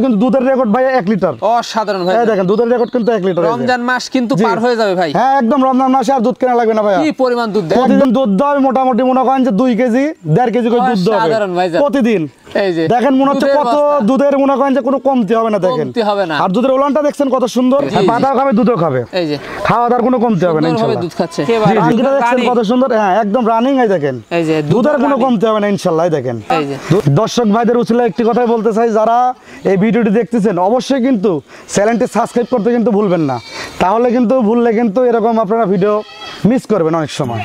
কিন্তু দুধের রেকর্ড ভাই 1 লিটার। অসাধারণ ভাই, এই দেখেন দুধের রেকর্ড কিন্তু 1 লিটার। রমজান মাস কিন্তু পার হয়ে যাবে ভাই। হ্যাঁ একদম রমজান মাসে আর দুধ কেনা লাগবে না ভাই। কি পরিমাণ দুধ দেয়? প্রতিদিন দুধ দেয় মোটামুটি মনে করেন যে 2 কেজি 1.5 কেজি করে দুধ দেয় প্রতিদিন। এই যে দেখেন মনে হচ্ছে কত দুধের মনে করেন যে কোনো কমতি হবে না। দেখেন কমতি হবে না। আর দুধের ওলানটা দেখছেন কত সুন্দর, পাতাও খাবে দুধও খাবে। এই যে খাওয়া দাওয়ার কোনো কমতি হবে না ইনশাআল্লাহ। দুধ খাচ্ছে রানিংটা দেখছেন কত সুন্দর। হ্যাঁ একদম রানিং। এই দেখেন এই যে দুধের কোনো কমতি হবে না ইনশাআল্লাহ। এই দেখেন এই যে দর্শক ভাইদের উচিত একটি কথাই বলতে চাই, যারা এই ভিডিওটি দেখতেছেন অবশ্যই কিন্তু চ্যানেলটি সাবস্ক্রাইব করতে কিন্তু ভুলবেন না। তাহলে কিন্তু ভুললে কিন্তু এরকম আপনারা ভিডিও মিস করবেন অনেক সময়।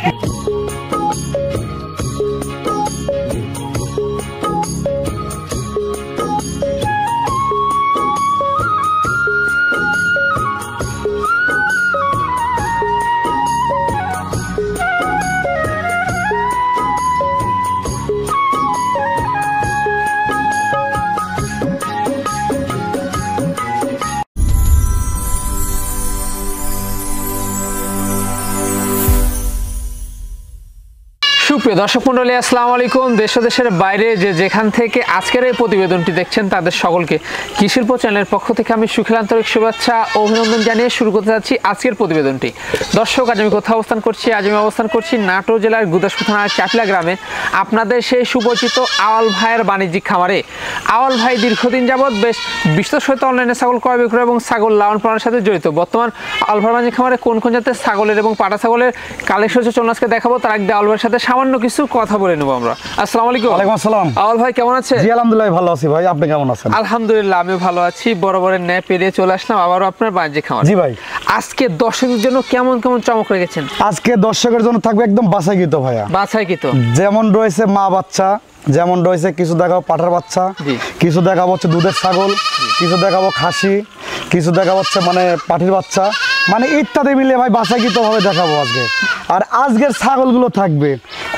সুপ্রিয় দর্শক মণ্ডলী, আসসালামু আলাইকুম। দেশ ও দেশের বাইরে যেখান থেকে আজকের এই প্রতিবেদনটি দেখছেন তাদের সকলকে কৃষিল্প চ্যানেলের পক্ষ থেকে আমি সুখের আন্তরিক শুভেচ্ছা ও অভিনন্দন জানিয়ে শুরু করতে যাচ্ছি আজকের প্রতিবেদনটি। দর্শক, আজ আমি কোথাও অবস্থান করছি? আজ আমি অবস্থান করছি নাটোর জেলার গুদাসপুর থানার চাটলা গ্রামে, আপনাদের সেই সুপরিচিত আওয়াল ভাইয়ের বাণিজ্যিক খামারে। আওয়াল ভাই দীর্ঘদিন যাবৎ বেশ বিশ্বস্ত সহিত অনলাইনে ছাগল ক্রয় বিক্রয় এবং ছাগল লালন পালনের সাথে জড়িত। বর্তমান আওয়াল ভাইয়ের বাণিজ্যিক খামারে কোন কোন জাতের ছাগলের এবং পাটা ছাগলের কালেকশন চলুন আজকে দেখাবো। তার আগে আওয়াল ভাইয়ের সাথে সামান্য কিছু কথা বলে নেব আমরা। আসসালামু আলাইকুম। ওয়ালাইকুম আসসালাম। আওয়াল ভাই কেমন আছেন? জি আলহামদুলিল্লাহ ভালো আছি ভাই, আপনি কেমন আছেন? আলহামদুলিল্লাহ আমিও ভালো আছি। বরাবরের ন্যায় পেরিয়ে চলে আসলাম আবারও আপনার বাণিজ্যিক খামার। জি ভাই, আজকে দর্শকদের জন্য কেমন কেমন চমক রেখেছেন? আজকে দর্শকের জন্য থাকবে একদম বাছাইকৃত ভাইয়া। বাছাইকৃত যেমন রয়েছে মা বাচ্চা, যেমন রয়েছে কিছু দেখাবো পাঠার বাচ্চা, কিছু দেখাবো হচ্ছে দুধের ছাগল, কিছু দেখাবো খাসি, কিছু দেখাবো হচ্ছে মানে পাঠির বাচ্চা, মানে ইত্যাদি মিলিয়ে ভাই বাছাইকৃত ভাবে দেখাবো আজকে। আর আজকের ছাগলগুলো থাকবে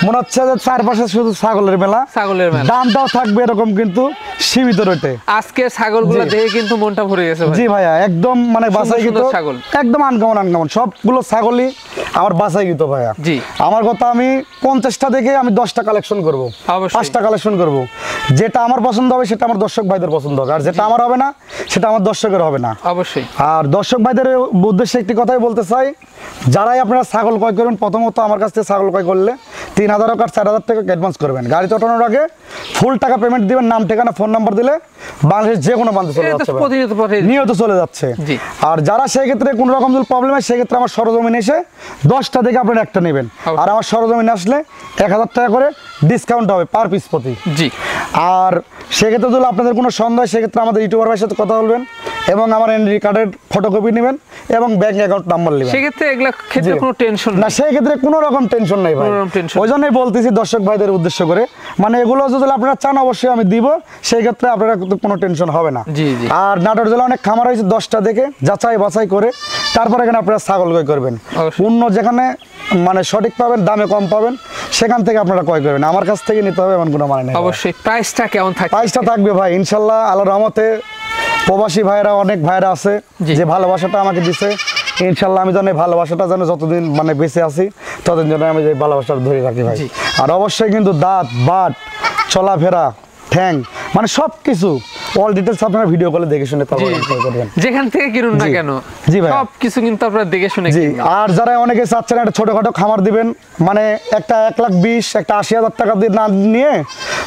মনে হচ্ছে যে চারপাশে শুধু ছাগলের মেলা, ছাগলের মেলা। দামটাও থাকবে এরকম কিন্তু সীমিত রেটে। আজকে ছাগলগুলো দেখে কিন্তু মনটা ভরে গেছে ভাই। জি ভাইয়া একদম মানে বাছাইকৃত ছাগল, একদম আনকমন সবগুলো ছাগলই আমার বাছাইকৃত ভাইয়া। জি আমার কথা আমি 50টা থেকে আমি 10টা কালেকশন করব, 5টা কালেকশন করব। যেটা আমার পছন্দ হবে সেটা আমার দর্শক ভাইদের পছন্দ হবে, আর যেটা আমার হবে না সেটা আমার দর্শকের হবে না অবশ্যই। আর দর্শক ভাইদের উদ্দেশ্যে একটি কথাই বলতে চাই, যারাই আপনারা ছাগল ক্রয় করবেন প্রথমত আমার কাছ থেকে ছাগল ক্রয় করলে 3000 আর 4000 টাকা অ্যাডভান্স করবেন। গাড়ি ওঠানোর আগে ফুল টাকা পেমেন্ট দিবেন, নাম ঠিকানা ফোন নাম্বার দিলে বাংলাদেশের যে কোনো প্রান্তে চলে যাচ্ছে, নিয়ত চলে যাচ্ছে। আর যারা সেই ক্ষেত্রে কোনো রকম যদি প্রবলেম হয় সেক্ষেত্রে আমার সরজমিন এসে 10টা থেকে আপনারা একটা নেবেন, আর আমার সরজমিন আসলে 1000 টাকা করে ডিসকাউন্ট হবে পার পিস প্রতি। জি, আর সেক্ষেত্রে যদি আপনাদের কোনো সন্দেহ হয় সেক্ষেত্রে আমাদের ইউটিউবার ভাইয়ের সাথে কথা বলবেন এবং আমার এনআইডি কার্ডের ফটোকপি নেবেন এবং ব্যাংক অ্যাকাউন্ট নাম্বার নেবেন। সেক্ষেত্রে এগুলা ক্ষেত্রে কোনো টেনশন না, সেই ক্ষেত্রে কোনো রকম টেনশন নাই ভাই। ওই জন্যই বলতেছি দর্শক ভাইদের উদ্দেশ্য করে, মানে এগুলো যদি আপনারা চান অবশ্যই আমি দিব, সেই ক্ষেত্রে আপনারা কোনো টেনশন হবে না। আর নাটোর জেলা অনেক খামার হয়েছে 10টা দেখে যাচাই বাছাই করে তারপর এখানে আপনারা ছাগল ক্রয় করবেন। অন্য যেখানে মানে সঠিক পাবেন, দামে কম পাবেন, সেখান থেকে আপনারা ক্রয় করবেন। আমার কাছ থেকে নিতে হবে এমন কোনো মানে নেই। অবশ্যই প্রাইসটা কেমন থাকবে? প্রাইসটা থাকবে ভাই ইনশাল্লাহ আল্লাহর রহমতে প্রবাসী ভাইরা অনেক ভাইরা আছে যে ভালোবাসাটা আমাকে দিছে, ইনশাল্লাহ আমি জানি ভালোবাসাটা যেন যতদিন মানে বেঁচে আছি ততদিন যেন আমি যে ভালোবাসাটা ধরে রাখি ভাই। আর অবশ্যই কিন্তু দাঁত বাট চলাফেরা ঠ্যাং মানে সব কিছু অল ডিটেইলস আপনারা ভিডিও কলে দেখে শুনে তারপর করবেন, যেখান থেকে কিনুন না কেন। জি ভাই, সব কিছু কিন্তু আপনারা দেখে শুনে। জি, আর যারা অনেকে চাচ্ছেন একটা ছোটখাটো খামার দিবেন, মানে একটা 1,20,000 একটা 80,000 টাকা দিয়ে না নিয়ে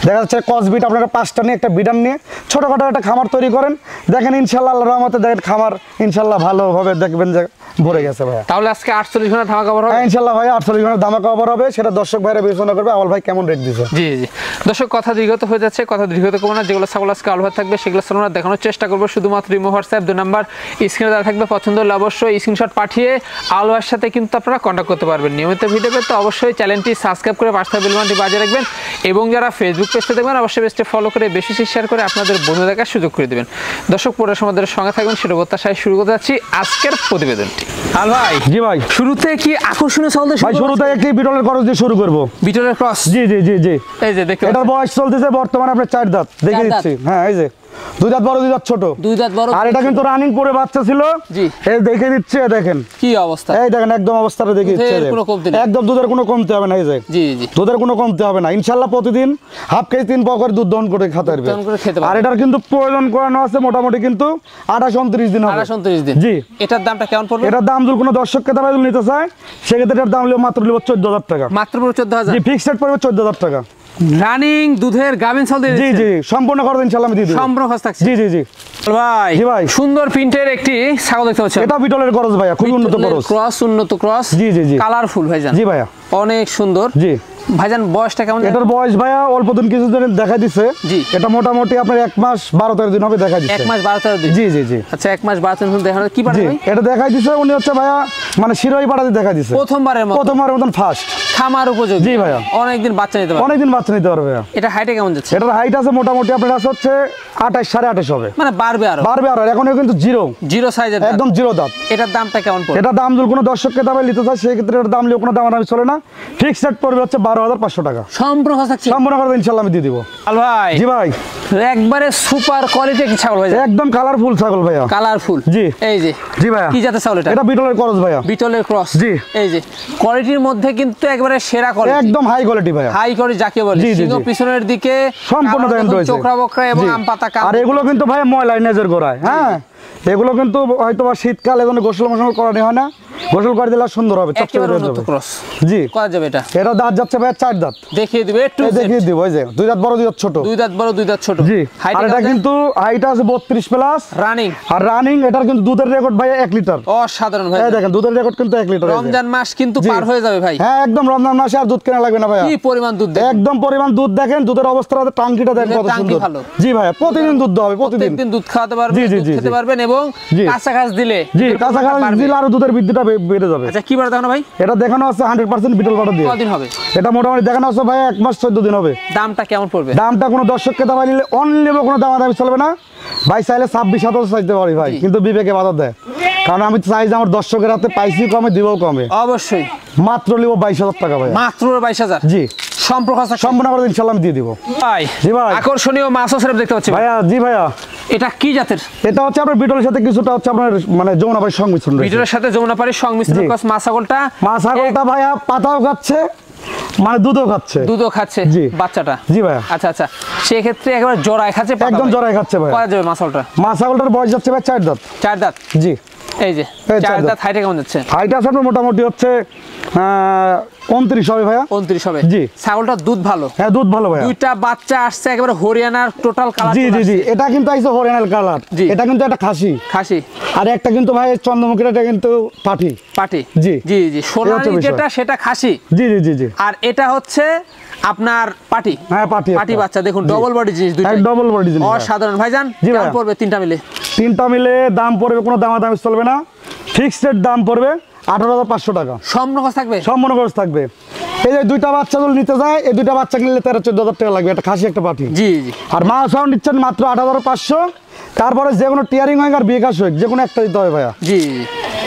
দেখা যাচ্ছে কসবিট আপনারা 5টা নিয়ে একটা বিডার নিয়ে ছোটখাটো একটা খামার তৈরি করেন, দেখেন ইনশাল্লাহ আল্লাহর রহমতে দেখেন খামার ইনশাল্লাহ ভালোভাবে দেখবেন যে ভরে গেছে ভাই। তাহলে আজকে 48 ঘন্টা ধামাকা অফার হবে ইনশাল্লাহ ভাই, 48 ঘন্টা ধামাকা অফার হবে, সেটা দর্শক ভাইরা বিবেচনা করবে আওয়াল ভাই কেমন রেট দিছে। জি জি দর্শক, কথা দীর্ঘত হয়ে যাচ্ছে, কথা দীর্ঘত করব না। যেগুলো ছাগল আজকে আওয়াল ভাই থাকবে সেগুলো আমরা দেখানোর চেষ্টা করব, শুধুমাত্র ইমো হোয়াটসঅ্যাপ 2 নাম্বার স্ক্রিনে দেওয়া থাকবে। পছন্দ হলে অবশ্যই স্ক্রিনশট পাঠিয়ে আওয়াল ভাইয়ের সাথে কিন্তু আপনারা কন্ট্যাক্ট করতে পারবেন। নিয়মিত ভিডিও পেতে অবশ্যই চ্যানেলটি সাবস্ক্রাইব করে পাশে বেল বাটনটি বাজিয়ে রাখবেন, এবং যারা ফেসবুক পেজে দেখবেন অবশ্যই পেজটি ফলো করে বেশি শেয়ার করে আপনাদের বন্ধু দেখার সুযোগ করে দেবেন। দর্শক পুরো আমাদের সঙ্গে থাকবেন, সেটা প্রত্যাশায় শুরু করতে যাচ্ছি আজকের প্রতিবেদনটি। আল ভাই, জি ভাই, শুরুতে কি আকর্ষণীয় ছাগল দিয়ে ভাই? শুরুতে একটি বিটলের ক্রস দিয়ে শুরু করব। বিটলের ক্রস? জি জি জি জি, এই যে দেখেন এটার বয়স চলতেছে বর্তমানে আপনার 4 দাঁত দেখে দিচ্ছি। হ্যাঁ এই যে দুই দাঁত বড় দুই দাঁত ছোট। দুই দাঁত বড়। আর এটা কিন্তু রানিং করে বাচ্চা ছিল। জি। এই দেখে দিচ্ছে, দেখেন কি অবস্থা, এই দেখেন একদম অবস্থাটা দেখে দিচ্ছে, একদম দুধের কোনো কমতে হবে না। এই যে জি জি, দুধের কোনো কমতে হবে না ইনশাআল্লাহ। প্রতিদিন হাফ কেজি 3 পাও করে দুধ দহন করে খেতে পারবে। আর এটার কিন্তু প্রয়োজন করানো আছে মোটামুটি কিন্তু 28-29 দিন হবে। 28-29 দিন। জি। এটার দামটা কেমন পড়বে? এটার দাম যদি কোনো দর্শক ক্রেতা ভাই নিতে চায় সেক্ষেত্রে এটার দাম হলো মাত্র 14,000 টাকা। মাত্র 14,000। জি, ফিক্সড রেট পড়বে 14,000 টাকা। রানিং দুধের গাভিন ছাগল দিয়ে জি জি, সম্পূর্ণ খরচ ইনশাআল্লাহ আমি দিয়ে দেব। সম্পূর্ণ খরচ থাকছে। জি জি জি ভাই। জি ভাই, সুন্দর প্রিন্টের একটি ছাগল দেখতে পাচ্ছেন। এটা বিটলের ক্রস ভাইয়া, খুব উন্নত ক্রস। উন্নত ক্রস। জি জি জি, কালারফুল ভাইজান। জি ভাইয়া, অনেক সুন্দর। জি ভাইজান বয়সটা কেমন? এটার বয়স ভাইয়া অল্প দিন কিছুদিন দেখা দিছে। জি। এটা মোটামুটি আপনার 1 মাস 12-13 দিন হবে দেখা দিছে। 1 মাস 12-13 দিন। জি জি জি। আচ্ছা 1 মাস 12 দিন দেখা কি পারে ভাই? এটা দেখা দিছে উনি হচ্ছে ভাইয়া মানে শিরোই পাড়াতে দেখা দিছে প্রথমবারের মতন ফার্স্ট খামার উপযোগী। জি ভাইয়া, অনেক দিন বাচ্চা নিতে পারবে। অনেক দিন বাচ্চা নিতে পারবে ভাইয়া। এটা হাইটে কেমন যাচ্ছে? এটার হাইট আছে মোটামুটি আপনার আছে হচ্ছে 28-28.5 হবে। মানে বাড়বে আরো এখন কিন্তু জিরো সাইজের, একদম জিরো দাঁত। এটার দামটা কেমন পড়বে? এটা দাম যদি কোনো দর্শককে দামে নিতে চায় সেই ক্ষেত্রে এটার দাম নিয়ে কোনো দাম চলে না। ফিক্সড রেট পড়বে হচ্ছে 12,500 টাকা। সম্পূর্ণ খরচ থাকছে। সম্পূর্ণ খরচ ইনশাআল্লাহ আমি দিয়ে দিব। ভাই। জি ভাই, একবারে সুপার কোয়ালিটি একটি ছাগল ভাই, একদম কালারফুল ছাগল ভাইয়া। কালারফুল। জি। এই যে। জি ভাইয়া। কি জাতের ছাগল এটা? এটা বিটলের ক্রস ভাইয়া। বিটলের ক্রস। জি। এই যে কোয়ালিটির মধ্যে কিন্তু একবারে সেরা কোয়ালিটি, একদম হাই কোয়ালিটি ভাইয়া। হাই কোয়ালিটি যাকে বলে। জি, জি, সিংহ জি। পিছনের দিকে সম্পূর্ণ দেখেন রয়েছে চোখরা বকরা এবং জি। আম পাতা কান। আর এগুলো কিন্তু ভাই ময়লা নেজের গোড়ায়। হ্যাঁ, এগুলো কিন্তু হয়তো বা শীতকালে এজন্য গোসল মোসল করানো হয় না, গোসল করে দিলে সুন্দর হবে, একেবারে উন্নত ক্রস। জি। করা যাবে এটা? এটা দাঁত যাচ্ছে ভাই 4 দাঁত। দেখিয়ে দিবে একটু, দেখিয়ে দিব। ওই যে দুই দাঁত বড় দুই দাঁত ছোট। দুই দাঁত বড় দুই দাঁত ছোট। জি। আর এটা কিন্তু হাইট আছে 32 প্লাস রানিং। আর রানিং এটার কিন্তু দুধের রেকর্ড ভাই 1 লিটার। অসাধারণ ভাই। এই দেখেন দুধের রেকর্ড কিন্তু 1 লিটার। রমজান মাস কিন্তু পার হয়ে যাবে ভাই। হ্যাঁ, একদম রমজান মাসে আর দুধ কেনা লাগবে না ভাই। কি পরিমাণ দুধ দেখেন, একদম পরিমাণ দুধ দেখেন, দুধের অবস্থাটা টাঙ্কিটা দেখেন কত সুন্দর। জি ভাই, প্রতিদিন দুধ দেওয়া হবে, প্রতিদিন দুধ খাওয়াতে পারবেন, দুধ খেতে পারবেন এবং কাঁচা ঘাস দিলে, জি কাঁচা ঘাস দিলে আরো দুধের বৃদ্ধিটা বেড়ে যাবে। আচ্ছা কি বার দেখানো ভাই? এটা দেখানো আছে 100% বিটল বাটার দিয়ে। কতদিন হবে? এটা মোটামুটি দেখানো আছে ভাই 1 মাস 14 দিন হবে। দামটা কেমন পড়বে? দামটা কোনো দর্শককে দাম নিলে অনলি কোনো দামাদামি চলবে না ভাই। চাইলে 26,000 চাইতে পারি ভাই, কিন্তু বিবেকে বাধা দেয়। কারণ আমি চাই যে আমার দর্শকের হাতে পাইছি কমে, দিবও কমে। অবশ্যই। মাত্র নিব 22,000 টাকা ভাই। মাত্র 22,000? জি। সম্পূর্ণ করে ইনশাআল্লাহ আমি দিয়ে দিব ভাই। জি ভাই। আকর্ষণীয় মাছও সেরকম দেখতে পাচ্ছি ভাইয়া। জি ভাইয়া। এটা কি জাতের? এটা হচ্ছে আপনার বিটলের সাথে কিছুটা হচ্ছে আপনার মানে যমুনাপাড়ির সংমিশ্রণ রয়েছে। বিটলের সাথে যমুনাপাড়ির সংমিশ্রণ মাছ ছাগলটা। ভাইয়া পাতাও খাচ্ছে মানে দুধও খাচ্ছে। দুধও খাচ্ছে বাচ্চাটা। জি ভাইয়া। আচ্ছা আচ্ছা, সেই ক্ষেত্রে একেবারে জোড়ায় খাচ্ছে, একদম জোড়ায় খাচ্ছে ভাই। করা যাবে মাছালটা? মাছালটার বয়স যাচ্ছে ভাই 4 দাঁত। 4 দাঁত। জি। এই যে 4 দাঁত। হাইটে কেমন যাচ্ছে? হাইট আছে আপনার মোটামুটি হচ্ছে 29 হবে ভাইয়া। 29 হবে। জি। ছাগলটার দুধ ভালো? হ্যাঁ, দুধ ভালো ভাইয়া। দুইটা বাচ্চা আসছে একেবারে হরিয়ানার টোটাল কালার। জি জি জি, এটা কিন্তু আইছে হরিয়ানার কালার। এটা কিন্তু একটা খাসি। খাসি। আর একটা কিন্তু ভাই চন্দ্রমুখীর, এটা কিন্তু পাটি। পাটি। জি জি জি, সোনালী যেটা সেটা খাসি। জি জি জি জি। আর এটা হচ্ছে আপনার পাটি। হ্যাঁ, পাটি। পাটি বাচ্চা দেখুন, ডবল বডি জিনিস দুইটা। ডবল বডি জিনিস। অসাধারণ ভাইজান। দাম পড়বে তিনটা মিলে? তিনটা মিলে দাম পড়বে কোনো দামাদামি চলবে না। ফিক্সড রেট দাম পড়বে 18,500 টাকা। সম্পূর্ণ খরচ থাকবে? সম্পূর্ণ খরচ থাকবে। এই যে দুইটা বাচ্চা যদি নিতে যায়, এই দুইটা বাচ্চা কিনলে 13-14,000 টাকা লাগবে, একটা খাসি একটা পাটি। জি জি। আর মা সাউন্ড নিচ্ছেন মাত্র 8,500। তারপরে যে কোনো টিয়ারিং হোক আর বিকাশ হোক, যে কোনো একটা দিতে হবে ভাইয়া। জি জি,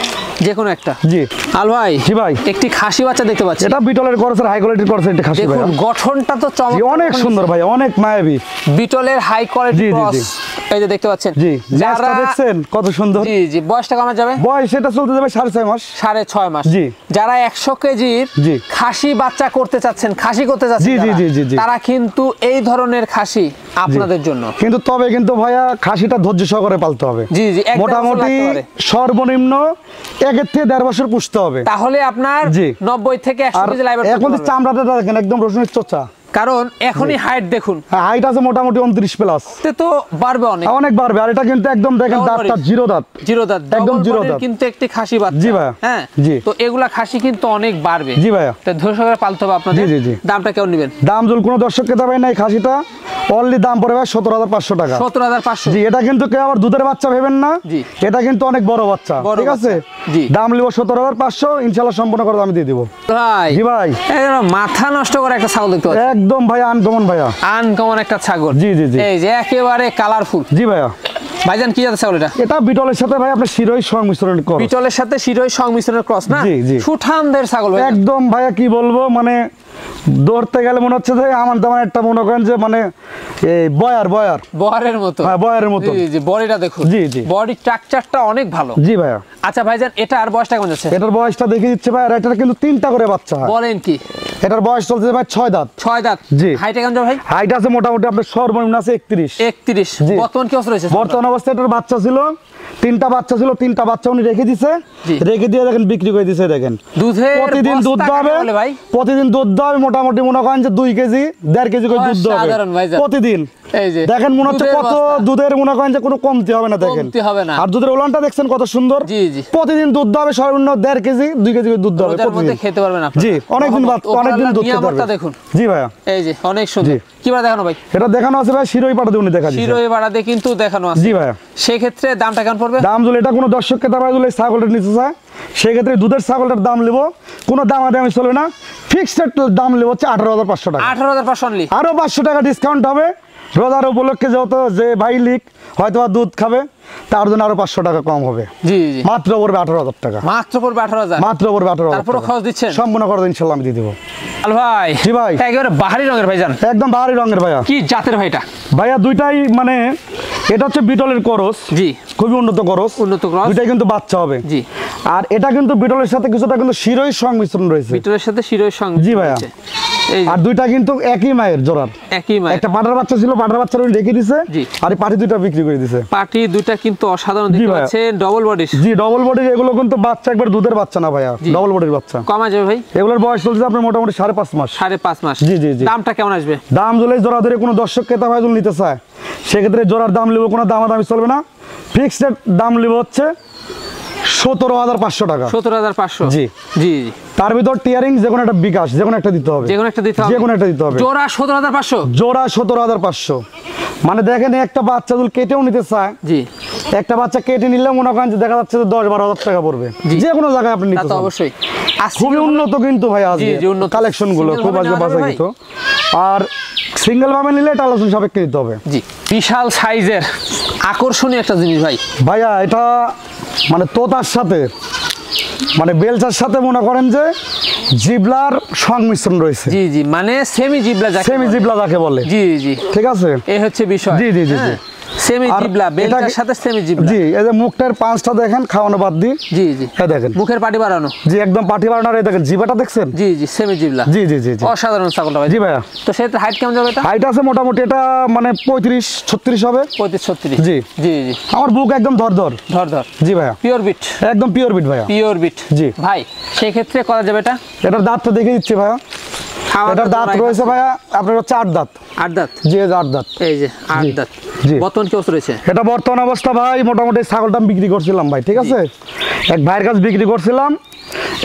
যে কোনো একটা। জি। আল ভাই। জি ভাই। একটি খাসি বাচ্চা দেখতে পাচ্ছি। এটা বিটলের ক্রসের হাই কোয়ালিটির ক্রস, একটা খাসি ভাই। দেখুন গঠনটা তো চমৎকার, অনেক সুন্দর ভাই, অনেক মায়াবী। বিটলের হাই কোয়ালিটি ক্রস। এই যে দেখতে পাচ্ছেন। জি। যারা দেখছেন কত সুন্দর। জি জি। বয়সটা কেমন যাবে? বয়স এটা চলতে যাবে 6.5 মাস। 6.5 মাস। জি। যারা 100 কেজির খাসি বাচ্চা করতে চাচ্ছেন, খাসি করতে চাচ্ছেন, তারা কিন্তু এই ধরনের খাসি আপনাদের জন্য। কিন্তু তবে কিন্তু ভাইয়া খাসিটা ধৈর্য সহকারে পালতে হবে। জি জি। মোটামুটি সর্বনিম্ন 1 থেকে 1.5 বছর পুষতে হবে, তাহলে আপনার 90 থেকে 100 কেজি লাইভ। এখন চামড়াটা দেখেন একদম রসুনের চোচা। কারণ এখনই হাইট দেখুন, হাইট আছে মোটামুটি 29 প্লাস। তো বাড়বে অনেক বাড়বে। আর এটা কিন্তু একদম দেখেন দাঁতটা জিরো দাঁত। জিরো দাঁত, একদম জিরো দাঁত, কিন্তু একটি খাসি বাচ্চা। জি ভাই। হ্যাঁ জি। তো এগুলা খাসি কিন্তু অনেক বাড়বে। জি ভাইয়া। তো ধৈর্য সহকারে পালতে হবে আপনাদের। জি জি। দামটা কেমন নেবেন? দাম যদি কোনো দর্শককে দেবেন নাই, খাসিটা অনলি দাম পড়বে 17,500 টাকা। 17,500। জি। এটা কিন্তু কেউ আবার দুধের বাচ্চা ভেবেন না, এটা কিন্তু অনেক বড় বাচ্চা, ঠিক আছে? জি। দাম নিব 17,500, ইনশাআল্লাহ সম্পূর্ণ করে আমি দিয়ে দিব ভাই। জি ভাই। মাথা নষ্ট করে একটা ছাগল দেখতে পাচ্ছি। একদম ভাই আনকমন ভাইয়া, আনকমন একটা ছাগল। জি জি জি। এই যে একেবারে কালারফুল। জি ভাইয়া। ভাইজান কি জাতের ছাগল এটা? এটা বিটলের সাথে ভাই আপনার শিরোই সংমিশ্রণ ক্রস। বিটলের সাথে শিরোই সংমিশ্রণের ক্রস না? জি জি। সুঠামদের ছাগল ভাই। একদম ভাইয়া কি বলবো, মানে ধরতে গেলে মনে হচ্ছে যে আমার তেমন একটা মনে করেন যে মানে এই বয়ারের মতো। হ্যাঁ বয়ারের মতো। জি জি, বডিটা দেখুন। জি জি, বডি স্ট্রাকচারটা অনেক ভালো। জি ভাইয়া। আচ্ছা ভাইজান, এটা আর বয়সটা কেমন যাচ্ছে? এটার বয়সটা দেখে দিচ্ছে ভাই, আর এটার কিন্তু 3টা করে বাচ্চা হয়। বলেন কি? এটার বয়স চলছে ভাই 6 দাঁত। 6 দাঁত। জি। হাইট কেমন যাবে ভাই? হাইট আছে মোটামুটি আপনার সর্বনিম্ন আছে 31। 31। জি। বর্তমান কি অবস্থা রয়েছে? বর্তমান অবস্থায় এটার বাচ্চা ছিল 3টা বাচ্চা ছিল, 3টা বাচ্চা উনি রেখে দিছে, জি। রেখে দিয়ে দেখেন বিক্রি করে দিছে। দেখেন দুধের প্রতিদিন দুধ বস্তা হবে, কাকে বলে ভাই? প্রতিদিন দুধ হবে মোটামুটি মনে করেন যে 2 কেজি 1.5 কেজি করে দুধ হবে অসাধারণ ভাইজান। প্রতিদিন। এই যে দেখেন মনে হচ্ছে দুধের কত বস্তা। দুধের, মনে করেন যে কোনো কমতি হবে না। দেখেন কমতি হবে না। আর দুধের ওলানটা দেখছেন কত সুন্দর। জি জি। প্রতিদিন দুধ হবে সর্বনিম্ন 1.5 কেজি 2 কেজি করে দুধ হবে রোজার মধ্যে প্রতিদিন। খেতে পারবেন আপনারা। জি, অনেকদিন অনেকদিন দুধ খেতে নিয়ামতটা পারবে। দেখুন। জি ভাইয়া। এই যে অনেক সুন্দর। জি। কিভাবে দেখানো ভাই? এটা দেখানো আছে ভাই শিরোই পাটা দিয়ে উনি দেখা দিয়েছে। শিরোই বাড়াতে কিন্তু দেখানো আছে। জি ভাইয়া। সেই ক্ষেত্রে দামটা কেমন পড়বে? দাম যদি এটা কোনো দর্শক ক্রেতা ভাই যদি ছাগলটা নিতে চায়, সেক্ষেত্রে দুধের ছাগলটার দাম নেবো, কোনো দাম আদে আমি চলবে না, ফিক্সড দাম নেবো হচ্ছে 18,500 টাকা। 18,500 অনলি। আরো 500 টাকা ডিসকাউন্ট হবে রোজার উপলক্ষে, যত যে ভাই লিক হয়তো দুধ খাবে তার জন্য আরো 500 টাকা কম হবে। জি জি। মাত্র পড়বে 18,000 টাকা। মাত্র পড়বে 18,000। মাত্র পড়বে 18,000। তারপরে খরচ দিচ্ছেন? সম্পূর্ণ খরচ ইনশাআল্লাহ আমি দিয়ে দেবো। আল ভাই। জি ভাই। একেবারে বাহারি রঙের ভাইজান। একদম ভারী রঙের ভাইয়া। কি জাতের ভাইটা? ভাইয়া দুইটাই মানে এটা হচ্ছে বিটলের করস। জি। খুবই উন্নত করস। উন্নত ক্রস। দুইটাই কিন্তু বাচ্চা হবে। জি। আর এটা কিন্তু বিটলের সাথে কিছুটা কিন্তু শিরোই সংমিশ্রণ রয়েছে। বিটলের সাথে শিরোর সঙ্গে। জি ভাইয়া। এই আর দুইটা কিন্তু একই মায়ের জোড়ার। একই মায়ের। একটা পাটার বাচ্চা ছিল, পাটার বাচ্চা উনি রেখে দিছে। জি। আর এই পাটি দুইটা বিক্রি করে দিছে। পাটি দুইটা কিন্তু অসাধারণ জি দেখতে ভাইয়া। পাচ্ছেন, ডবল বডি। জি, ডবল বডি। এগুলো কিন্তু বাচ্চা একবার দুধের বাচ্চা না ভাইয়া, জি। ডবল বডির বাচ্চা। কমা যাবে ভাই? এগুলোর বয়স চলছে আপনার মোটামুটি 5.5 মাস। 5.5 মাস। জি জি জি। দামটা কেমন আসবে? দাম যদি জোড়া ধরে কোনো দর্শক ক্রেতা ভাই যদি নিতে চায়, সেক্ষেত্রে জোড়ার দাম নেবো, কোনো দামাদামি চলবে না, ফিক্সড দাম নেবো হচ্ছে 17,500 টাকা। 17,500। জি জি জি। তার ভিতর টিয়ারিং যে কোনো একটা বিকাশ, যে কোনো একটা দিতে হবে। যে কোনো একটা দিতে হবে। যে কোনো একটা দিতে হবে। জোড়া 17,500। জোড়া 17,500। মানে দেখেন একটা বাচ্চা যদি কেটেও নিতে চায়, জি। একটা বাচ্চা কেটে নিলে মনে করেন যে দেখা যাচ্ছে যে 10-12 হাজার টাকা পড়বে। জি। যে কোনো জায়গায় আপনি তা নিতে তো চান। অবশ্যই। খুবই উন্নত কিন্তু ভাই আজকে জি, উন্নত। কালেকশন গুলো Single খুব ভাবে আজকে নেওয়া বাজে যাবে কিন্তু। আর সিঙ্গেল ভাবে নিলে এটা আলোচনা সাপেক্ষে দিতে হবে। জি। বিশাল সাইজের আকর্ষণীয় একটা জিনিস ভাই। ভাইয়া এটা মানে তোতার সাথে মানে বেলচার সাথে মনে করেন যে জিবলার সংমিশ্রণ রয়েছে। জি জি, মানে সেমি জিবলা যাকে সেমি বলে। জিবলা যাকে বলে। জি জি। ঠিক আছে, এই হচ্ছে বিষয়। জি জি জি জি। সেমি আর জিবলা, বেলটার এটাকে- সাথে সেমি জিবলা। জি, এই যে মুখটার পাঁচটা দেখেন খাওয়ানো বাদ দি। জি জি। এই দেখেন মুখের পাটি বাড়ানো। জি, একদম পাটি বানানোর। এই দেখেন জিবাটা দেখছেন? জি জি, সেমি জিবলা। জি জি জি জি। অসাধারণ ছাগলটা ভাই। জি ভাইয়া। তো সেটা হাইট কেমন যাবে এটা? হাইট আছে মোটামুটি এটা মানে 35-36 হবে। 35-36। জি। জি জি। আমার বুক একদম ধর ধর। ধর ধর। জি ভাইয়া, পিওর বিট। একদম পিওর বিট ভাইয়া। পিওর বিট। জি। ভাই সেই ক্ষেত্রে করা যাবে এটা? এটার দাঁতটা দেখে দিচ্ছি ভাইয়া। খাওয়া এটার দাঁত রয়েছে ভাইয়া আপনার হচ্ছে 8 দাঁত। 8 দাঁত। জি, এই যে 8 দাঁত। এই যে 8 জি। দাঁত। জি। বর্তমান কি অবস্থা রয়েছে? এটা বর্তমান অবস্থা ভাই মোটামুটি ছাগলটা আমি বিক্রি করছিলাম ভাই, ঠিক আছে? এক ভাইয়ের কাছে বিক্রি করছিলাম।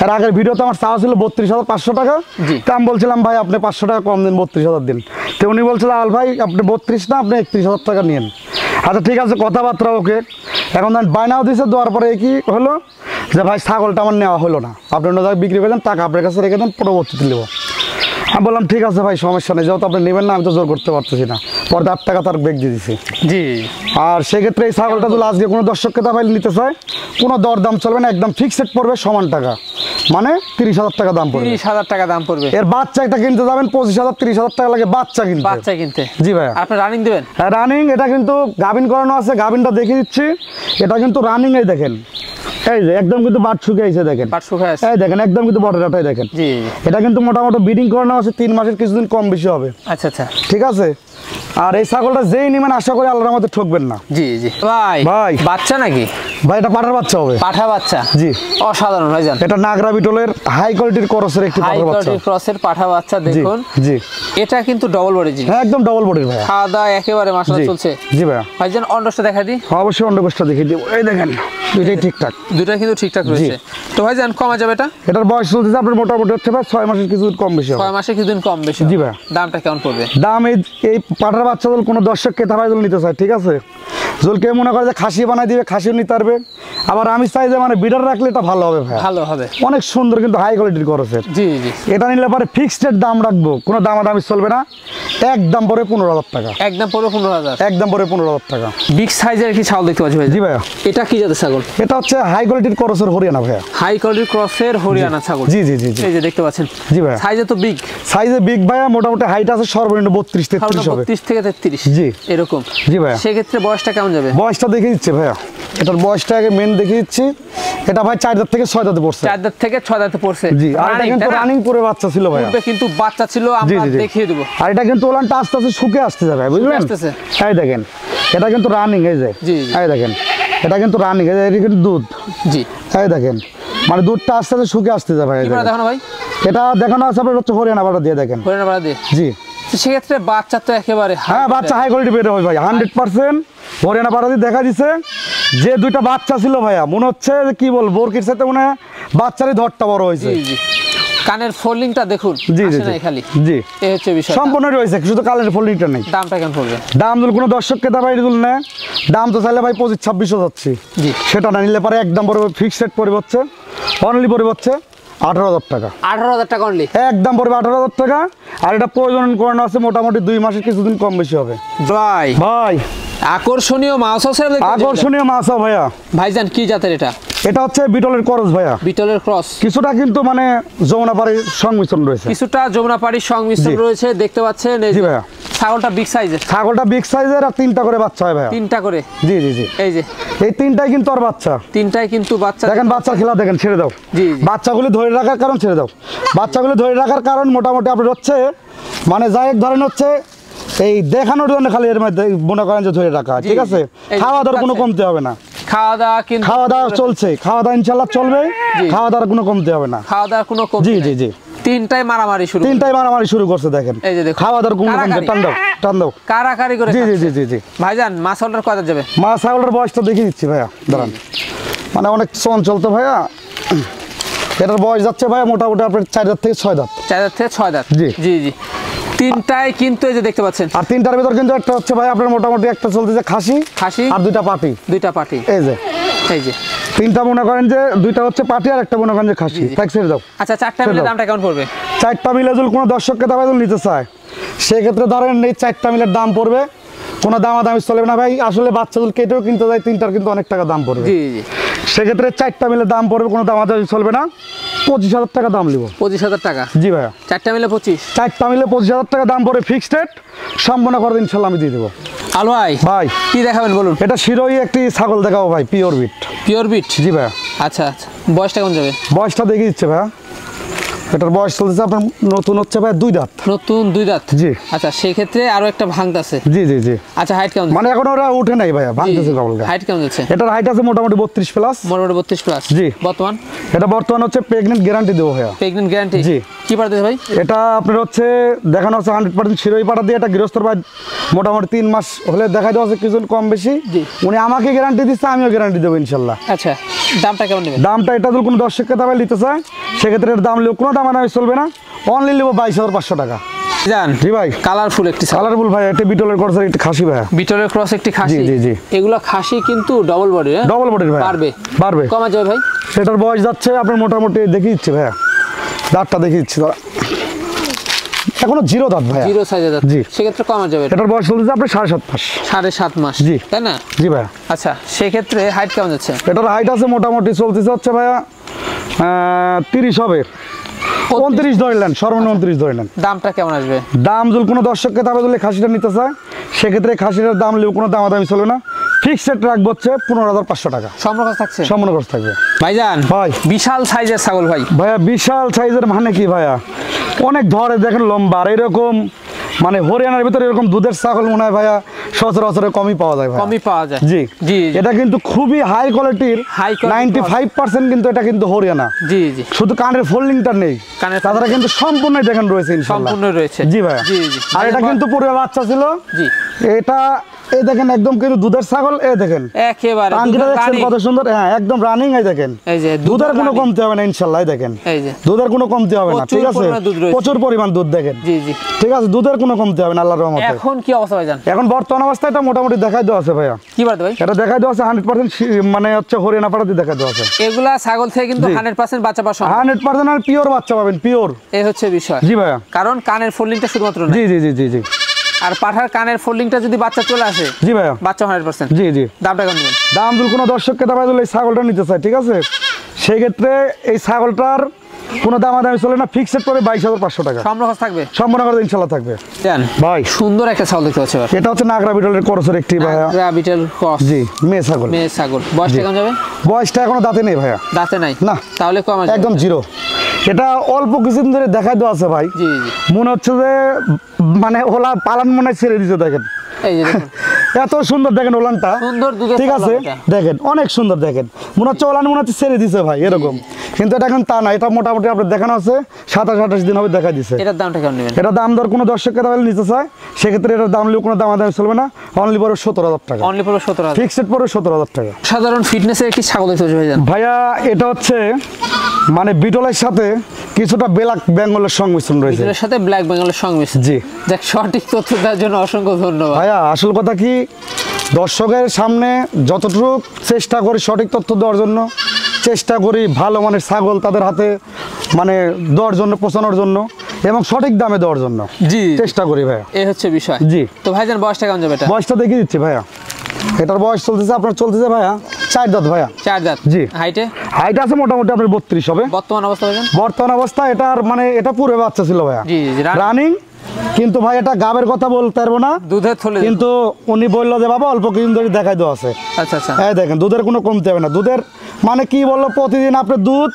এর আগের ভিডিওতে আমার চাওয়া ছিল 32,500 টাকা। জি। তা আমি বলছিলাম ভাই আপনি 500 টাকা কম দিন, 32,000 দিন। তো উনি বলছিল আল ভাই আপনি 32 না, আপনি 31,000 টাকা নিন। আচ্ছা ঠিক আছে, কথাবার্তা ওকে। এখন বায়নাও দিয়েছে, দেওয়ার পরে কি হলো যে ভাই ছাগলটা আমার নেওয়া হলো না, আপনি অন্য জায়গায় বিক্রি করলেন, টাকা আপনার কাছে রেখে দেন, পরবর্তীতে নেবো। আমি বললাম ঠিক আছে ভাই, সমস্যা নেই, যেহেতু আপনি নেবেন না আমি তো জোর করতে পারতেছি না। পরে 8 টাকা তার বেগ দিয়ে দিছি। জি। আর সেক্ষেত্রে এই ছাগলটা যদি আজকে কোনো দর্শক ক্রেতা ভাই নিতে চায়, কোনো দরদাম চলবে না, একদম ফিক্সড পড়বে সমান টাকা, মানে 30,000 টাকা দাম পড়বে। 30,000 টাকা দাম পড়বে। এর বাচ্চা একটা কিনতে যাবেন 25,000-30,000 টাকা লাগে বাচ্চা কিনতে। বাচ্চা কিনতে। জি ভাইয়া। আপনি রানিং দিবেন? হ্যাঁ রানিং। এটা কিন্তু গাভিন করানো আছে, গাভিনটা দেখিয়ে দিচ্ছি। এটা কিন্তু রানিং, এই দেখেন, এই যে একদম কিন্তু বাট শুকিয়েছে দেখেন। পাট শুকায় আছে। এই দেখেন একদম কিন্তু বটেরাটাই দেখেন। জি। এটা কিন্তু মোটামুটি ব্রিডিং করানো আছে, 3 মাসের কিছুদিন কম বেশি হবে। আচ্ছা আচ্ছা। ঠিক আছে। আর এই ছাগলটা যেই নিবেন আশা করি আল্লাহর মধ্যে ঠকবেন না। জি জি। ভাই ভাই। বাচ্চা নাকি? ভাই এটা পাঠার বাচ্চা হবে। পাঠা বাচ্চা। জি। অসাধারণ ভাইজান। এটা নাগরা বিটলের হাই কোয়ালিটির করসের একটি হাই পাঠার বাচ্চা। কোয়ালিটি ক্রসের পাঠা বাচ্চা জি দেখুন। জি। এটা কিন্তু ডবল বডি জিনিস। হ্যাঁ একদম ডবল বডির ভাইয়া। খাওয়া দাওয়া একেবারে মাশাআল্লাহ জি চলছে। জি ভাইয়া। ভাইজান অন্ডসটা দেখা দিই। অবশ্যই অন্ডকোষটা দেখিয়ে দিব। এই দেখেন দুইটাই ঠিকঠাক। দুটা কিন্তু ঠিকঠাক রয়েছে। তো ভাইজান কমা যাবে এটা? এটার বয়স চলতেছে আপনার মোটামুটি হচ্ছে ভাই 6 মাসের কিছু কম বেশি হবে। 6 মাসে কিছুদিন কম বেশি। জি ভাইয়া। দামটা কেমন পড়বে? দাম এই পাঠার বাচ্চা যদি কোনো দর্শক ক্রেতা ভাই যদি নিতে চায়, ঠিক আছে, যদি কেউ মনে করে যে খাসি বানাই দিবে, খাসিও নিতে পারবে। আবার আমি চাই যে মানে বিডার রাখলে এটা ভালো হবে ভাই, ভালো হবে, অনেক সুন্দর কিন্তু হাই কোয়ালিটির করছে। জি জি। এটা নিলে পরে ফিক্সড দাম রাখবো, কোনো দামাদামি চলবে না, একদম পরে 15,000 টাকা, একদম পরে 15,000, একদম পরে 15,000 টাকা। বিগ সাইজের কি ছাগল দেখতে পাচ্ছি ভাই? জি ভাইয়া। এটা কি জাতের ছাগল? এটা হচ্ছে হাই কোয়ালিটির করসের হরিয়ানা ভাইয়া, হাই কোয়ালিটির ক্রসের হরিয়ানা ছাগল। জি জি জি জি। এই যে দেখতে পাচ্ছেন, জি ভাইয়া। সাইজে তো বিগ, সাইজে বিগ ভাইয়া, মোটামুটি হাইট আছে সর্বনিম্ন 32-33 হবে। 32 থেকে 33, জি এরকম। জি ভাইয়া। সেক্ষেত্রে বয়সটা কেমন যাবে? বয়সটা দেখে দিচ্ছে ভাইয়া, এটার বয়সটা আগে মেন দেখে দিচ্ছি। এটা ভাই 4 দাঁত থেকে 6 দাঁতে পড়ছে। 4 দাঁত থেকে 6 দাঁতে পড়ছে। জি, আর এটা কিন্তু রানিং করে বাচ্চা ছিল ভাইয়া, পূর্বে কিন্তু বাচ্চা ছিল, আমরা দেখিয়ে দেব। আর এটা কিন্তু ওলানটা আস্তে আস্তে শুকে আসতে যাবে, বুঝলেন? আসতেছে। এই দেখেন, এটা কিন্তু রানিং, এই যে জি, জি। এই দেখেন, এটা কিন্তু রানিং, এই যে এটা কিন্তু দুধ, জি। এই দেখেন, মানে দুধটা আস্তে আস্তে শুকে আসতে যাবে। এই কি দেখেন, দেখানো ভাই? এটা দেখানো আছে আপনার হচ্ছে হরিয়ানা বাটা দিয়ে, দেখেন। হরিয়ানা বাড়া দিয়ে। জি। সেক্ষেত্রে বাচ্চা তো একেবারে হ্যাঁ, বাচ্চা হাই কোয়ালিটি বের হবে ভাই, 100% হরিয়ানা বাটা দিয়ে দেখা দিছে। যে দুইটা বাচ্চা ছিল ভাইয়া, মনে হচ্ছে যে কি বল, বোরকির সাথে মনে হয় বাচ্চারই ধরটা বড় হয়েছে। জি জি। কানের ফোল্ডিংটা দেখুন, জি জি আসে নাই খালি। জি, এই হচ্ছে বিষয়। সম্পূর্ণ রয়েছে, শুধু কালারের ফোল্ডিংটা নেই। দামটা কেমন পড়বে? দাম যদি কোনো দর্শককে দাবাই দিল না, দাম তো চাইলে ভাই 25-26 যাচ্ছে। জি। সেটা না নিলে পরে একদম পড়বে ফিক্সড রেট পড়বে হচ্ছে, অনলি পড়বে হচ্ছে 18,000 টাকা, 18,000 টাকা অনলি, একদম পড়বে 18,000 টাকা। আর এটা প্রয়োজন করানো আছে মোটামুটি 2 মাসের কিছুদিন কম বেশি হবে ভাই। ভাই। আকর্ষণীয় মাছ আছে, আকর্ষণীয় মাছ ভাইয়া। ভাইজান কি জাতের এটা? এটা হচ্ছে বিটলের করস ভাইয়া, বিটলের ক্রস। কিছুটা কিন্তু মানে যমুনাপাড়ির সংমিশ্রণ রয়েছে, কিছুটা যমুনাপাড়ির সংমিশ্রণ জি। রয়েছে, দেখতে পাচ্ছেন। এই জি যে ভাইয়া। ছাগলটা বিগ সাইজের, ছাগলটা বিগ সাইজের, আর 3টা করে বাচ্চা হয় ভাইয়া। 3টা করে। জি জি জি। এই যে এই 3টাই কিন্তু আর বাচ্চা, 3টাই কিন্তু বাচ্চা। দেখেন বাচ্চার খেলা দেখেন, ছেড়ে দাও। জি, জি। বাচ্চাগুলি ধরে রাখার কারণ, ছেড়ে দাও। বাচ্চাগুলি ধরে রাখার কারণ মোটামুটি আপনার হচ্ছে মানে যাই হোক ধরেন হচ্ছে এই দেখানোর জন্য খালি এর মধ্যে মনে করেন যে ধরে রাখা, ঠিক আছে? এই খাওয়া দাওয়ার কোনো আছে। কমতে হবে না, খাওয়া দাওয়া কিন্তু খাওয়া দাওয়া চলছে, খাওয়া দাওয়া ইনশাল্লাহ চলবে, খাওয়া দাওয়ার কোনো কমতে হবে না। খাওয়া দাওয়ার কোনো কমতি জি নাই। জি জি। 3টাই মারামারি শুরু। 3টাই মারামারি শুরু করছে, দেখেন। এই যে দেখুন, খাওয়া দাওয়ার কোনো কমতে, কারাকারি। টান দাও টান দাও। কারাকারি করে জি জি খাচ্ছে। জি জি জি। ভাইজান মাছ অর্ডার কত যাবে? মা ছাগলের বয়সটা দেখিয়ে দিচ্ছি ভাইয়া, দাঁড়ান। মানে অনেক চঞ্চল তো ভাইয়া, এটার বয়স যাচ্ছে ভাইয়া মোটামুটি আপনার 4 দাঁত থেকে 6 দাঁত। 4 দাঁত থেকে 6 দাঁত। জি। জি জি। 3টাই কিন্তু এই যে দেখতে পাচ্ছেন। আর 3টার ভিতর কিন্তু একটা হচ্ছে ভাই আপনার মোটামুটি একটা চলতেছে খাসি, খাসি, আর 2টা পাটি। 2টা পাটি। এই যে এই যে 3টা মনে করেন যে 2টা হচ্ছে পাটি আর একটা মনে করেন যে খাসি। তাই ছেড়ে দাও। আচ্ছা, 4টা মিলে দামটা কেমন পড়বে? 4টা মিলে যদি কোনো দর্শককে দাবাই নিতে চায়, সেক্ষেত্রে ধরেন এই 4টা মিলের দাম পড়বে, কোনো দামাদামি চলবে না ভাই। আসলে বাচ্চা যদি কেটেও কিনতে যায় 3টার কিন্তু অনেক টাকা দাম পড়বে। জি জি। সেক্ষেত্রে 4টা মিলে দাম পড়বে, কোনো দামাদামি চলবে না, 25,000 টাকা দাম নিব। 25,000 টাকা। জি ভাইয়া। 4টা মিলে 25। 4টা মিলে 25,000 টাকা দাম পড়বে, ফিক্সড রেট, সম্পূর্ণ করে ইনশাল্লাহ আমি দিয়ে দেবো। আলো ভাই, ভাই কি দেখাবেন বলুন? এটা শিরোই একটি ছাগল দেখাবো ভাই, পিওর বিট। পিওর বিট। জি ভাইয়া। আচ্ছা আচ্ছা, বয়সটা কেমন যাবে? বয়সটা দেখিয়ে দিচ্ছে ভাইয়া, এটার বয়স চলতেছে আপনার নতুন হচ্ছে ভাই 2 দাঁত। নতুন 2 দাঁত। জি। আচ্ছা, সেই ক্ষেত্রে আরো একটা ভাঙতে আছে। জি জি জি। আচ্ছা, হাইট কেমন? মানে এখন ওরা উঠে নাই ভাইয়া, ভাঙতেছে কেবল। হাইট কেমন যাচ্ছে? এটার হাইট আছে মোটামুটি 32 প্লাস। মোটামুটি 32 প্লাস। জি। বর্তমান এটা বর্তমান হচ্ছে প্রেগনেন্ট গ্যারান্টি দেবো ভাইয়া। Pregnant guarantee. জি। কি পাঠাতে ভাই? এটা আপনার হচ্ছে দেখানো হচ্ছে 100% শিরোই পাটা দিয়ে, এটা গৃহস্থর ভাই মোটামুটি 3 মাস হলে দেখা দেওয়া আছে, কিছু কম বেশি। জি। উনি আমাকে গ্যারান্টি দিচ্ছে, আমিও গ্যারান্টি দেবো ইনশাল্লাহ। আচ্ছা, দামটা কেমন নেবেন? দামটা এটা যদি কোনো দর্শককে দাবাই নিতে চায়, সেক্ষেত্রে এর দাম কোনো দামাদামি চলবে না, অনলি নেবো 22,500 টাকা। জান জি ভাই। কালারফুল একটি ছাগল। কালারফুল ভাই, এটা বিটলের করছে একটি খাসি ভাইয়া। বিটলের ক্রস একটি খাসি। জি, জি, জি। এগুলো খাসি কিন্তু ডবল বডি। ডবল বডির ভাই। পারবে। পারবে। কমা যাবে ভাই? এটার বয়স যাচ্ছে আপনার মোটামুটি দেখিয়ে দিচ্ছি ভাইয়া, দাঁতটা দেখিয়ে দিচ্ছি দাঁড়া। এখনো 0 দাঁত ভাইয়া। 0 সাইজে দাঁত। জি। সেক্ষেত্রে কমা যাবে? এটার বয়স চলতেছে আপনার 7.5 মাস। 7.5 মাস। জি। তাই না? জি ভাইয়া। আচ্ছা, সেক্ষেত্রে হাইট কেমন যাচ্ছে? এটার হাইট আছে মোটামুটি চলতেছে হচ্ছে ভাইয়া 30 হবে, 29 ধরে নেন, সর্বনিম্ন 29 ধরে নেন। দামটা কেমন আসবে? দাম যদি কোনো দর্শককে তবে যদি খাসিটা নিতে চায়, সেক্ষেত্রে খাসিটার দাম নিলেও কোনো দামাদামি চলবে না, ফিক্সড রেট রাখবো হচ্ছে 15,500 টাকা। সম্পর্ক থাকছে? সম্পূর্ণ খরচ থাকবে। ভাইজান ভাই। বিশাল সাইজের ছাগল ভাই। ভাইয়া বিশাল সাইজের মানে কি ভাইয়া, অনেক ধরে দেখেন লম্বা, আর এরকম মানে হরিয়ানার ভিতরে এরকম দুধের ছাগল মনে হয় ভাইয়া সচরাচর কমই পাওয়া যায় ভাই। কমই পাওয়া যায়। জি জি। এটা কিন্তু খুবই হাই কোয়ালিটির, হাই কোয়ালিটি। 95% কিন্তু এটা কিন্তু হরিয়ানা। জি জি। শুধু কানের ফোল্ডিংটা নেই, কানের তাছাড়া কিন্তু সম্পূর্ণ দেখেন রয়েছে ইনশাআল্লাহ। সম্পূর্ণ রয়েছে। জি ভাইয়া। জি জি। আর এটা কিন্তু পুরো বাচ্চা ছিল। জি। এটা এই দেখেন একদম কিন্তু দুধের ছাগল, এই দেখেন একেবারে টাঙ্কিটা দেখছেন কত সুন্দর, হ্যাঁ একদম রানিং। এই দেখেন এই যে দুধের কোনো কমতি হবে না ইনশাআল্লাহ। এই দেখেন এই যে দুধের কোনো কমতি হবে না, ঠিক আছে, প্রচুর পরিমাণ দুধ দেখেন। জি জি ঠিক আছে, দুধের কোনো কমতি হবে না আল্লাহর রহমতে। এখন কি অবস্থা ভাইজান? এখন বর্তমান অবস্থায় এটা মোটামুটি দেখাই দেওয়া আছে ভাইয়া। কি বাদ ভাই? এটা দেখাই দেওয়া আছে 100% মানে হচ্ছে হরিয়ানা পাড়াতে দেখাই দেওয়া আছে। এগুলা ছাগল থেকে কিন্তু 100% বাচ্চা পাওয়া সম্ভব। 100% আর পিওর বাচ্চা পাবেন, পিওর। এই হচ্ছে বিষয়। জি ভাইয়া, কারণ কানের ফোল্ডিংটা শুধুমাত্র না। জি জি জি জি জি। আর পাঠার কানের ফোল্ডিংটা যদি বাচ্চা চলে আসে, জি ভাইয়া, বাচ্চা 100%। জি জি। দামটা কেমন নেবেন? দাম যদি কোনো দর্শককে দাম এই ছাগলটা নিতে চায়, ঠিক আছে, সেই ক্ষেত্রে এই ছাগলটার কোনো দামাদামি চলে না, ফিক্সড করে 22,500 টাকা। সম্পূর্ণ থাকবে, সম্পূর্ণ করে ইনশাআল্লাহ থাকবে। জান ভাই সুন্দর একটা ছাগল দেখতে পাচ্ছি। এটা হচ্ছে নাগরা বিটলের করসের একটি ভাইয়া, নাগরা বিটল ক্রস। জি, মেয়ে ছাগল। মেয়ে ছাগল বয়সটা কেমন যাবে? বয়সটা এখনো দাঁতে নেই ভাইয়া, দাঁতে নাই না, তাহলে কম আসবে, একদম জিরো। এটা অল্প কিছুদিন ধরে দেখাই দেওয়া আছে ভাই। জি জি। মনে হচ্ছে যে মানে ওলা পালান মনে হয় ছেড়ে দিতে, দেখেন এই যে দেখুন এত সুন্দর, দেখেন ওলানটা সুন্দর দুধের ঠিক আছে, দেখেন অনেক সুন্দর, দেখেন মনে হচ্ছে ওলান মনে হচ্ছে ছেড়ে দিছে ভাই এরকম, কিন্তু এটা এখন তা না। এটা মোটামুটি আপনার দেখানো আছে 27-28 দিন হবে দেখাই দিছে। এটার দামটা কেমন নেবেন? এটা দাম দর কোনো দর্শককে দাম নিতে চায় সেক্ষেত্রে এটার দাম নিলেও কোনো দামাদামি চলবে না, অনলি পড়বে 17,000 টাকা। অনলি পড়বে 17,000, ফিক্সড পড়বে 17,000 টাকা। সাধারণ ফিটনেসের একটি ছাগল দেখতে পাচ্ছি ভাইজান। ভাইয়া এটা হচ্ছে মানে বিটলের সাথে কিছুটা ব্ল্যাক বেঙ্গলের সংমিশ্রণ রয়েছে। বিটলের সাথে ব্ল্যাক বেঙ্গলের সংমিশ্রণ। জি। দেখ সঠিক তথ্য দেওয়ার জন্য অসংখ্য ধন্যবাদ ভাইয়া। আসল কথা কি, দর্শকের সামনে যতটুকু চেষ্টা করি সঠিক তথ্য দেওয়ার জন্য, চেষ্টা করি ভালো মানের ছাগল তাদের হাতে মানে দেওয়ার জন্য, পৌঁছানোর জন্য এবং সঠিক দামে দেওয়ার জন্য জি চেষ্টা করি ভাইয়া। এই হচ্ছে বিষয়। জি। তো ভাইজান বয়সটা কেমন যাবে? এটা বয়সটা দেখিয়ে দিচ্ছি ভাইয়া। এটার বয়স চলতেছে আপনার ভাইয়া 4 দাঁত ভাইয়া। 4 দাঁত। জি। হাইট আছে মোটামুটি আপনার 32 হবে বর্তমান অবস্থা ভাইজান। বর্তমান অবস্থা এটার মানে এটা পুরো বাচ্চা ছিল ভাইয়া। জি জি। রানিং, কিন্তু ভাই এটা গাবের কথা বলতে পারবো না, দুধের থলে, কিন্তু উনি বললো যে বাবা অল্প কিছুদিন ধরে দেখাই দেওয়া আছে। আচ্ছা আচ্ছা। এই দেখেন দুধের কোনো কমতি হবে না। দুধের মানে কি বললো, প্রতিদিন আপনি দুধ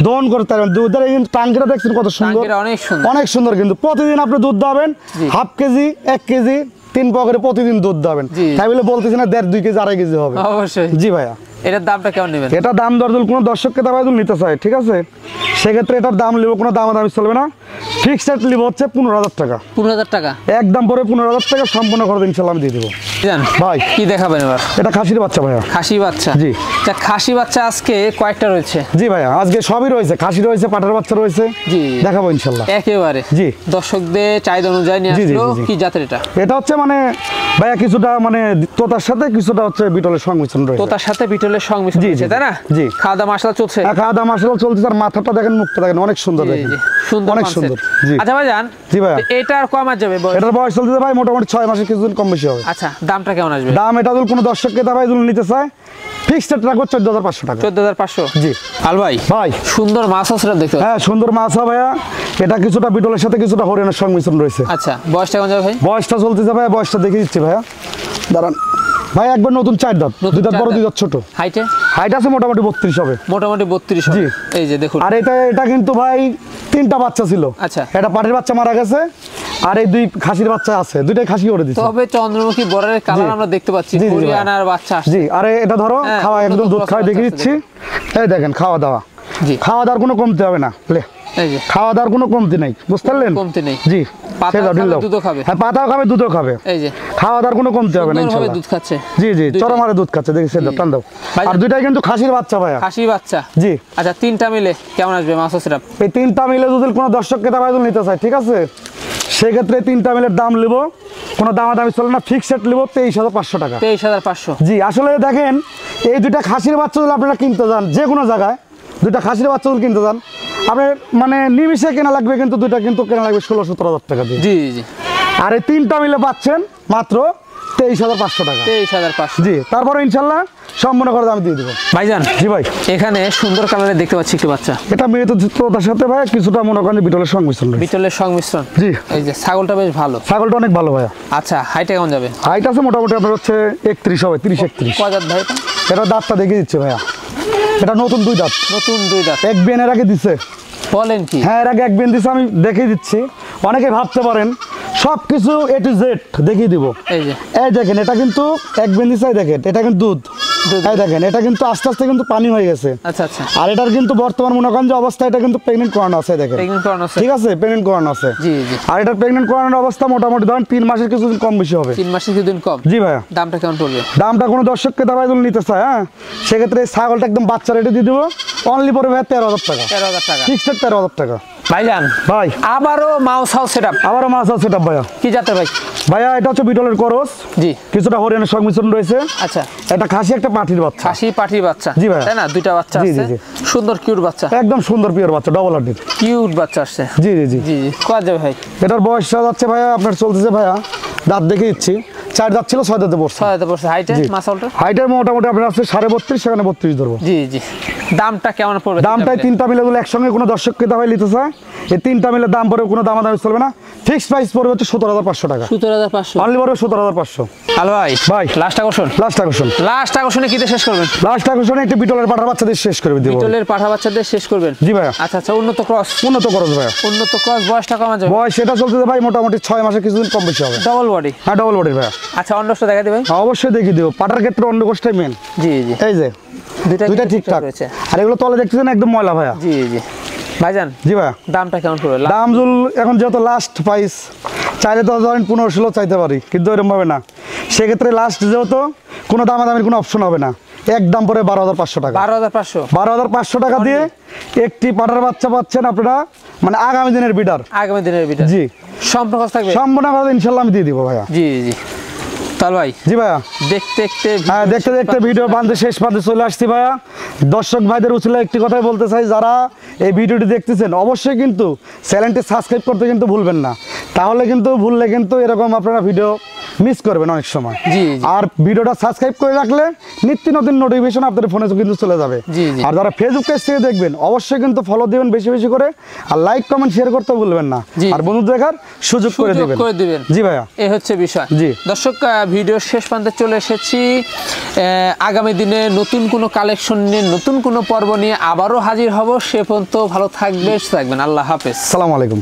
দহন করতে পারবেন। দুধের এই টাঙ্কিটা দেখছেন কত সুন্দর, অনেক সুন্দর, অনেক সুন্দর। কিন্তু প্রতিদিন আপনি দুধ দেবেন, হাফ কেজি 1 কেজি 3 পকেটে প্রতিদিন দুধ দেবেন। তাই বলে বলতেছি না 1.5 2 কেজি 2.5 কেজি হবে। অবশ্যই। জি ভাইয়া। এটার দামটা কেমন নেবেন? এটা দাম দর কোনো দর্শককে দাবাই নিতে চায়, ঠিক আছে, সেক্ষেত্রে এটার দাম নেবো, কোনো দামাদামি চলবে না। ফিক্সড নেব হচ্ছে 15,000 টাকা। 15,000 টাকা একদম পরে 15,000 টাকা সম্পূর্ণ খরচ ইনশাআল্লাহ আমি দিয়ে দেবো। জান ভাই কি দেখাবেন এবার? এটা খাসির বাচ্চা ভাইয়া। খাসি বাচ্চা? জি। তা খাসি বাচ্চা আজকে কয়েকটা রয়েছে? জি ভাইয়া, আজকে সবই রয়েছে, খাসি রয়েছে, পাঠার বাচ্চা রয়েছে। জি, দেখাবো ইনশাআল্লাহ। একেবারে। জি। দর্শকদের চাহিদা অনুযায়ী নিয়ে আসলো। কি জাতের এটা? এটা হচ্ছে মানে ভাইয়া কিছুটা মানে তোতার সাথে কিছুটা হচ্ছে বিটলের সংমিশ্রণ রয়েছে। তোতার সাথে বিটলের সংমিশ্রণ রয়েছে, তাই না? জি। খাওয়া দাওয়া মশলা চলছে? খাওয়া দাওয়া মশলা চলছে। আর মাথাটা দেখেন, মুখটা দেখেন, অনেক সুন্দর, দেখেন সুন্দর, অনেক সুন্দর। জি। আচ্ছা ভাইজান। জি ভাইয়া। এটা আর কয় মাস যাবে বয়স? এটার বয়স চলছে ভাই মোটামুটি 6 মাসের কিছুদিন কম বেশি হবে। আচ্ছা, দামটা কেমন আসবে? দাম এটা যদি কোনো দর্শককে দাবাই নিতে চায় ফিক্সড রাখবো 14,500 টাকা। 14,500। জি। আল ভাই ভাই সুন্দর মাছ আছে দেখতে। হ্যাঁ সুন্দর মাছ ভাইয়া। এটা কিছুটা বিটলের সাথে কিছুটা হরিয়ানার সংমিশ্রণ রয়েছে। আচ্ছা, বয়সটা কেমন যাবে ভাই? বয়সটা চলতেছে ভাইয়া, বয়সটা দেখিয়ে দিচ্ছি ভাইয়া, দাঁড়ান ভাই। একবার নতুন 4 দাঁত, 2 দাঁত বড় 2 দাঁত ছোট। হাইট আছে মোটামুটি 32 হবে। মোটামুটি 32 হবে। এই যে দেখুন। আর এটা কিন্তু ভাই 3টা বাচ্চা ছিল। আচ্ছা। এটা পাটির বাচ্চা মারা গেছে, আর এই 2 খাসির বাচ্চা আছে, 2টাই খাসি করে দিচ্ছে। তবে চন্দ্রমুখী বর্ডারের কালার আমরা দেখতে পাচ্ছি, হরিয়ানার বাচ্চা আসছে। জি। আরে এটা ধরো খাওয়া একদম দুধ খাওয়া দেখিয়ে দিচ্ছি। এই দেখেন খাওয়া দাওয়া। জি। খাওয়া দাওয়ার কোনো কমতি হবে না। এই যে খাওয়া দাওয়ার কোনো কমতি নাই, বুঝতে পারলেন? কমতি নেই। জি। দুধও খাবে। হ্যাঁ, পাতাও খাবে, দুধও খাবে। এই যে খাওয়া দাওয়ার কোনো কমতি হবে না ইনশাআল্লাহ। দুধ খাচ্ছে। জি জি, চরমারে দুধ খাচ্ছে, দেখি সেটা টান দাও। আর 2টাই কিন্তু খাসির বাচ্চা ভাইয়া। খাসি বাচ্চা। জি। আচ্ছা, 3টা মিলে কেমন আসবে মাছ সিরাপ? এই 3টা মিলে যদি কোনো দর্শককে দাবাই নিতে চায়, ঠিক আছে, সেক্ষেত্রে 3টা মিলের দাম নেবো, কোনো দামাদামি চলে না, ফিক্সড নেবো 23,500 টাকা। 23,500। জি। আসলে দেখেন এই 2টা খাসির বাচ্চা যদি আপনারা কিনতে যান যে কোনো জায়গায়, 2টা খাসির বাচ্চা যদি কিনতে যান আপনার মানে নিমিষে কেনা লাগবে, কিন্তু 2টা কিন্তু কেনা লাগবে 16-17,000 টাকা দিয়ে। জি জি। আর এই 3টা মিলে পাচ্ছেন মাত্র 23,500 টাকা। 23,500। জি। তারপরে ইনশাল্লাহ সম্পূর্ণ করে দাম দিয়ে দেবো। ভাইজান। জি ভাই। এখানে সুন্দর কালারে দেখতে পাচ্ছি একটু বাচ্চা। এটা মেয়ে তোতার সাথে ভাই কিছুটা মনে করেন বিটলের সংমিশ্রণ। বিটলের সংমিশ্রণ। জি। এই যে ছাগলটা বেশ ভালো। ছাগলটা অনেক ভালো ভাইয়া। আচ্ছা, হাইটে কেমন যাবে? হাইট আছে মোটামুটি আপনার হচ্ছে 31 হবে, 30-31। কয় দাঁত ভাই? এটা দাঁতটা দেখিয়ে দিচ্ছে ভাইয়া। এটা নতুন 2 দাঁত। নতুন 2 দাঁত। এক বিন এর আগে দিছে। বলেন কি? হ্যাঁ, এর আগে এক বিন দিছে, আমি দেখিয়ে দিচ্ছি। অনেকে ভাবতে পারেন সবকিছু A to Z দেখিয়ে দিব। এই যে এই দেখেন, এটা কিন্তু এক বিন দিছে, দেখেন এটা কিন্তু দুধ এই দেখেন এটা কিন্তু আস্তে আস্তে কিন্তু পানি হয়ে গেছে। আচ্ছা আচ্ছা। আর এটার কিন্তু বর্তমান মনে করেন যে অবস্থা এটা কিন্তু প্রেগনেন্ট করানো আছে, দেখেন প্রেগন্যান্ট করানো আছে। ঠিক আছে, প্রেগনেন্ট করানো আছে। জি জি। আর এটার প্রেগনেন্ট করানোর অবস্থা মোটামুটি ধরেন 3 মাসের কিছুদিন কম বেশি হবে। 3 মাসের কিছুদিন কম। জি ভাইয়া। দামটা কেমন পড়বে? দামটা কোনো দর্শককে দাবাই যদি নিতে চায়, হ্যাঁ সেক্ষেত্রে এই ছাগলটা একদম বাচ্চা রেটে দিয়ে দেবো, অনলি পড়বে ভাইয়া 13,000 টাকা। 13,000 টাকা। ফিক্সড 13,000 টাকা। ভাইজান ভাই আবারও মাউস হাউস সেটআপ। আবারও মাছ আছে সেটা ভাইয়া। কি জাতের ভাই? ভাইয়া এটা হচ্ছে বিটলের করস, জি। কিছুটা হরিয়ানার সংমিশ্রণ রয়েছে। আচ্ছা। এটা খাসি একটা পাঠির বাচ্চা। খাসি পাঠির বাচ্চা। জি ভাইয়া। তাই না? দুইটা বাচ্চা জি, আছে। জি, জি। সুন্দর কিউট বাচ্চা। একদম সুন্দর পিওর বাচ্চা, ডবল হার্ডির। কিউট বাচ্চা আসছে। জি জি জি। জি জি। কয় যাবে ভাই? এটার বয়সটা যাচ্ছে ভাইয়া আপনার চলতেছে ভাইয়া, দাঁত দেখে দিচ্ছি, 4 দাঁত ছিল 6 দাঁতে পড়ছে। 6 বছর হাইটে জি। মাসালটা? হাইটের মোটামুটি আপনার আছে 32.5, সেখানে 32 ধরবো। জি জি। দামটা কেমন পড়বে? দামটাই 3টা মিলে যদি একসঙ্গে কোনো দর্শককে দাবাই নিতে চায়, এই 3টা মিলে দাম পড়বে, কোনো দামাদামি চলবে না। ফিক্সড প্রাইস পড়বে হচ্ছে 17,500 টাকা। 17,500। অনলি পড়বে 17,500। হ্যালো ভাই। ভাই লাস্ট আকর্ষণ। লাস্ট আকর্ষণ। লাস্ট আকর্ষণে কি দিয়ে শেষ করবেন? লাস্ট আকর্ষণে একটি বিটলের পাঠার বাচ্চা দিয়ে শেষ করে দিব। বিটলের পাঠা বাচ্চাদের শেষ করবেন? জি ভাইয়া। আচ্ছা আচ্ছা। উন্নত ক্রস। উন্নত খরচ ভাইয়া। উন্নত ক্রস বয়সটা কমা যাবে? বয়স সেটা চলতেছে ভাই মোটামুটি 6 মাসের কিছুদিন কম বেশি হবে। Double body. হ্যাঁ ডবল বডির ভাইয়া। আচ্ছা অন্ডটা দেখা দিবে? অবশ্যই দেখিয়ে দিব। পাটার ক্ষেত্রে অন্য কোষটাই মেন। জি জি। এই যে দুইটা কিন্তু ঠিকঠাক রয়েছে। আর এগুলো তলে দেখতেছেন একদম ময়লা ভাইয়া। জি জি। ভাইজান জি ভাইয়া। দামটা কেমন পড়বে? দাম জুল এখন যেহেতু লাস্ট প্রাইস, চাইলে তো ধরেন 15-16 চাইতে পারি, কিন্তু এরকম ভাবে না। সেক্ষেত্রে লাস্ট যেহেতু কোনো দামাদামির কোনো অপশন হবে না, একদম পরে 12,500 টাকা। 12,500। 12,500 টাকা দিয়ে একটি পাটার বাচ্চা পাচ্ছেন আপনারা, মানে আগামী দিনের বিডার। আগামী দিনের ভিডিও। জি। সম্পর্ক থাকবে? সম্পূর্ণ ইনশাল্লাহ আমি দিয়ে দিব ভাইয়া। জি জি। তাহলে ভাই জি ভাইয়া। দেখতে দেখতে হ্যাঁ দেখতে দেখতে ভিডিও বান্ধে শেষ পাতে চলে আসছি ভাইয়া। দর্শক ভাইদের উচিত একটি কথাই বলতে চাই, যারা এই ভিডিওটি দেখতেছেন অবশ্যই কিন্তু চ্যানেলটি সাবস্ক্রাইব করতে কিন্তু ভুলবেন না, তাহলে কিন্তু ভুললে কিন্তু এরকম আপনারা ভিডিও মিস করবেন অনেক সময়। জি। আর ভিডিওটা সাবস্ক্রাইব করে রাখলে নিত্য নতুন নোটিফিকেশন আপনাদের ফোনে কিন্তু চলে যাবে। জি জি। আর যারা ফেসবুক পেজ থেকে দেখবেন অবশ্যই কিন্তু ফলো দিবেন বেশি বেশি করে, আর লাইক কমেন্ট শেয়ার করতে ভুলবেন না। জি। আর বন্ধু দেখার সুযোগ করে দিবেন। জি ভাইয়া। এই হচ্ছে বিষয়। জি। দর্শক ভিডিওর শেষ প্রান্তে চলে এসেছি। আগামী দিনে নতুন কোনো কালেকশন নিয়ে, নতুন কোনো পর্ব নিয়ে আবারও হাজির হব। সে পর্যন্ত ভালো থাকবেন। আল্লাহ হাফেজ। আসসালামু আলাইকুম।